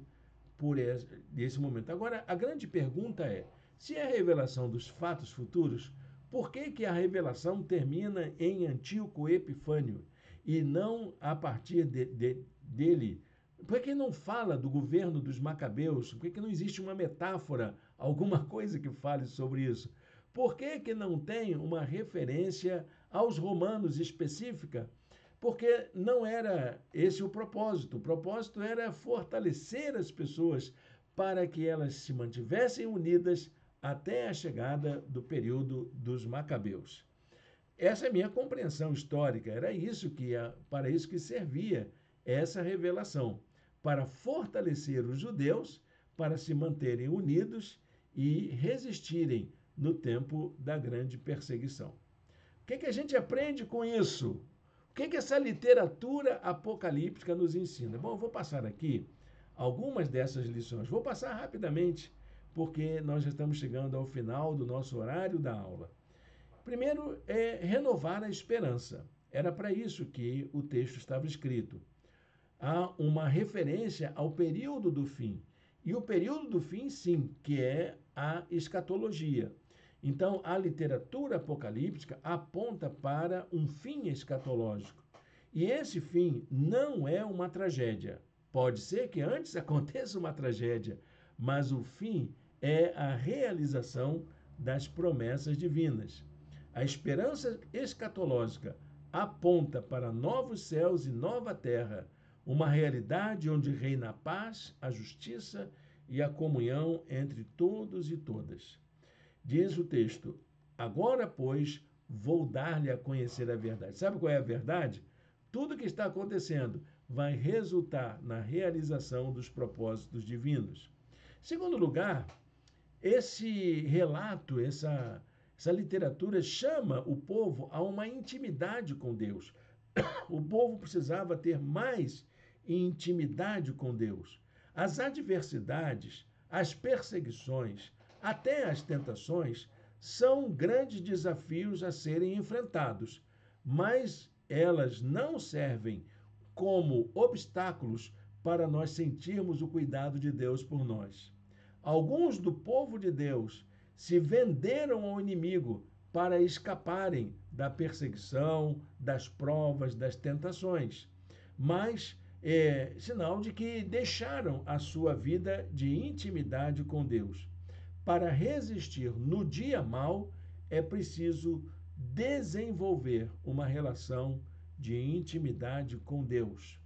por esse momento. Agora, a grande pergunta é, se é a revelação dos fatos futuros, por que a revelação termina em Antíoco Epifânio e não a partir dele? Por que não fala do governo dos Macabeus? Por que não existe uma metáfora, alguma coisa que fale sobre isso? Por que não tem uma referência aos romanos específica? porque não era esse o propósito. O propósito era fortalecer as pessoas para que elas se mantivessem unidas até a chegada do período dos Macabeus. Essa é a minha compreensão histórica, era isso para isso que servia essa revelação, para fortalecer os judeus, para se manterem unidos e resistirem no tempo da grande perseguição. O que a gente aprende com isso? O que essa literatura apocalíptica nos ensina? Bom, eu vou passar aqui algumas dessas lições. Vou passar rapidamente, porque nós já estamos chegando ao final do nosso horário da aula. Primeiro é renovar a esperança. Era para isso que o texto estava escrito. Há uma referência ao período do fim. E o período do fim, sim, que é a escatologia. Então, a literatura apocalíptica aponta para um fim escatológico. E esse fim não é uma tragédia. Pode ser que antes aconteça uma tragédia, mas o fim é a realização das promessas divinas. A esperança escatológica aponta para novos céus e nova terra, uma realidade onde reina a paz, a justiça e a comunhão entre todos e todas. Diz o texto: agora, pois, vou dar-lhe a conhecer a verdade. Sabe qual é a verdade? Tudo que está acontecendo vai resultar na realização dos propósitos divinos. Segundo lugar, esse relato, essa literatura chama o povo a uma intimidade com Deus. O povo precisava ter mais intimidade com Deus. As adversidades, as perseguições, até as tentações são grandes desafios a serem enfrentados, mas elas não servem como obstáculos para nós sentirmos o cuidado de Deus por nós. Alguns do povo de Deus se venderam ao inimigo para escaparem da perseguição, das provas, das tentações. Mas é sinal de que deixaram a sua vida de intimidade com Deus. Para resistir no dia mau, é preciso desenvolver uma relação de intimidade com Deus.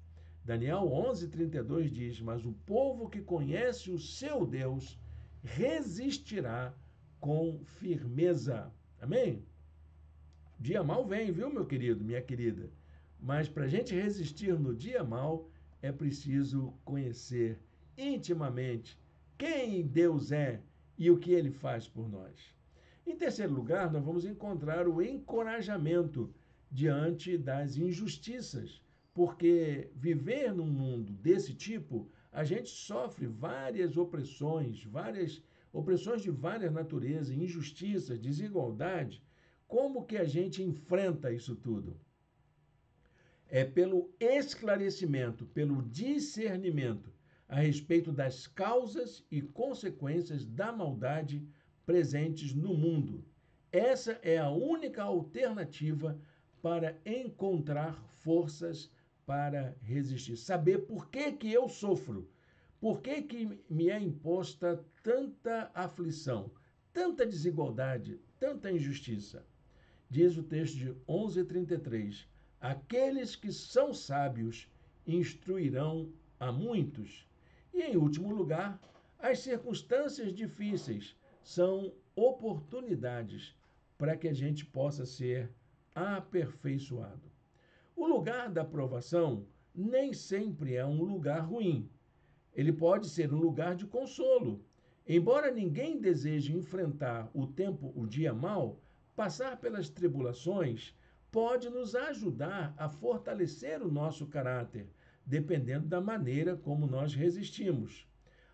Daniel 11:32 diz: mas o povo que conhece o seu Deus resistirá com firmeza. Amém? Dia mau vem, viu, meu querido, minha querida? Mas para a gente resistir no dia mau, é preciso conhecer intimamente quem Deus é e o que ele faz por nós. Em terceiro lugar, nós vamos encontrar o encorajamento diante das injustiças, porque viver num mundo desse tipo, a gente sofre várias opressões de várias naturezas, injustiças, desigualdade. Como que a gente enfrenta isso tudo? É pelo esclarecimento, pelo discernimento a respeito das causas e consequências da maldade presentes no mundo. Essa é a única alternativa para encontrar forças para resistir. Saber por que eu sofro, por que me é imposta tanta aflição, tanta desigualdade, tanta injustiça. Diz o texto de 11:33, aqueles que são sábios instruirão a muitos. E, em último lugar, as circunstâncias difíceis são oportunidades para que a gente possa ser aperfeiçoado. O lugar da provação nem sempre é um lugar ruim. Ele pode ser um lugar de consolo. Embora ninguém deseje enfrentar o dia mau, passar pelas tribulações pode nos ajudar a fortalecer o nosso caráter, dependendo da maneira como nós resistimos.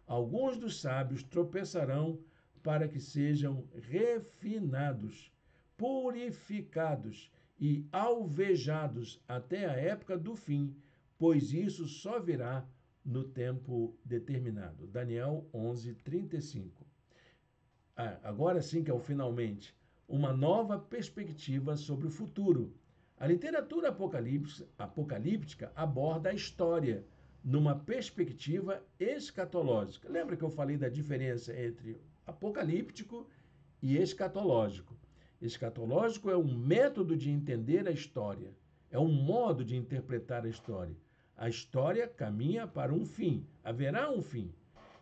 Alguns dos sábios tropeçarão para que sejam refinados, purificados e alvejados até a época do fim, pois isso só virá no tempo determinado. Daniel 11:35. Agora sim que é o finalmente, uma nova perspectiva sobre o futuro. A literatura apocalíptica aborda a história numa perspectiva escatológica. Lembra que eu falei da diferença entre apocalíptico e escatológico? Escatológico é um método de entender a história. é um modo de interpretar a história. A história caminha para um fim, haverá um fim.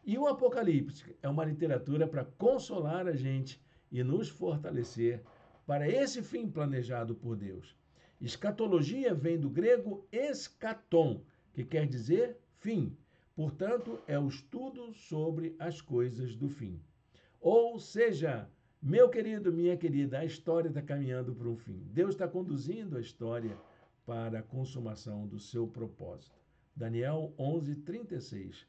E o Apocalipse é uma literatura para consolar a gente e nos fortalecer para esse fim planejado por Deus. Escatologia vem do grego eschaton, que quer dizer fim. Portanto, é o estudo sobre as coisas do fim. Ou seja, meu querido, minha querida, a história está caminhando para um fim. Deus está conduzindo a história para a consumação do seu propósito. Daniel 11:36.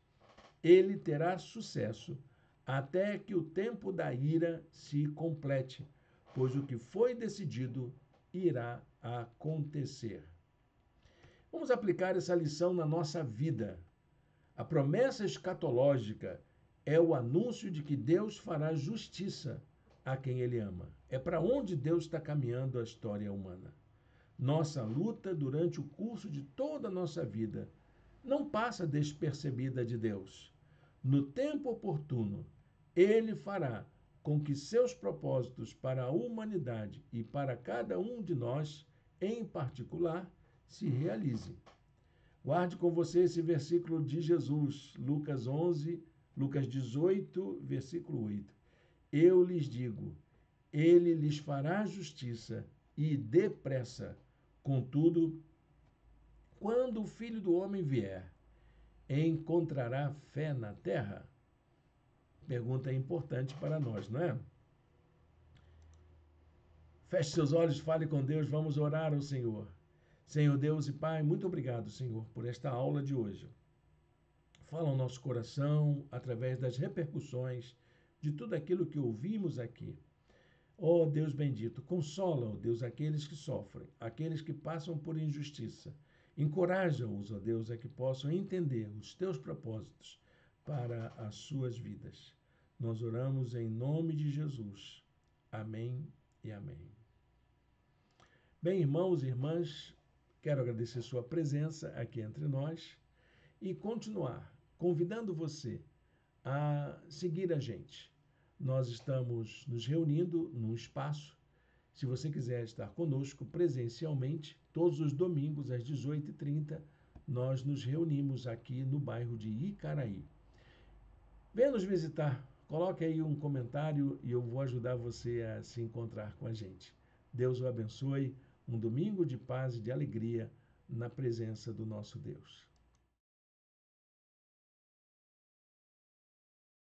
Ele terá sucesso até que o tempo da ira se complete, pois o que foi decidido irá acontecer. Vamos aplicar essa lição na nossa vida. A promessa escatológica é o anúncio de que Deus fará justiça a quem Ele ama. É para onde Deus está caminhando a história humana. Nossa luta durante o curso de toda a nossa vida não passa despercebida de Deus. No tempo oportuno, Ele fará com que seus propósitos para a humanidade e para cada um de nós, em particular, se realizem. Guarde com você esse versículo de Jesus, Lucas 18, versículo 8. Eu lhes digo, ele lhes fará justiça e depressa. Contudo, quando o Filho do Homem vier, encontrará fé na terra? Pergunta importante para nós, não é? Feche seus olhos, fale com Deus, vamos orar ao Senhor. Senhor Deus e Pai, muito obrigado, Senhor, por esta aula de hoje. Fala ao nosso coração através das repercussões de tudo aquilo que ouvimos aqui. Ó Deus bendito, consola, ó Deus, aqueles que sofrem, aqueles que passam por injustiça. Encoraja-os, ó Deus, a que possam entender os teus propósitos para as suas vidas. Nós oramos em nome de Jesus. Amém e amém. Bem, irmãos e irmãs, quero agradecer sua presença aqui entre nós e continuar convidando você a seguir a gente. Nós estamos nos reunindo num espaço. Se você quiser estar conosco presencialmente, todos os domingos às 18h30, nós nos reunimos aqui no bairro de Icaraí. Venha nos visitar, coloque aí um comentário e eu vou ajudar você a se encontrar com a gente. Deus o abençoe, um domingo de paz e de alegria na presença do nosso Deus.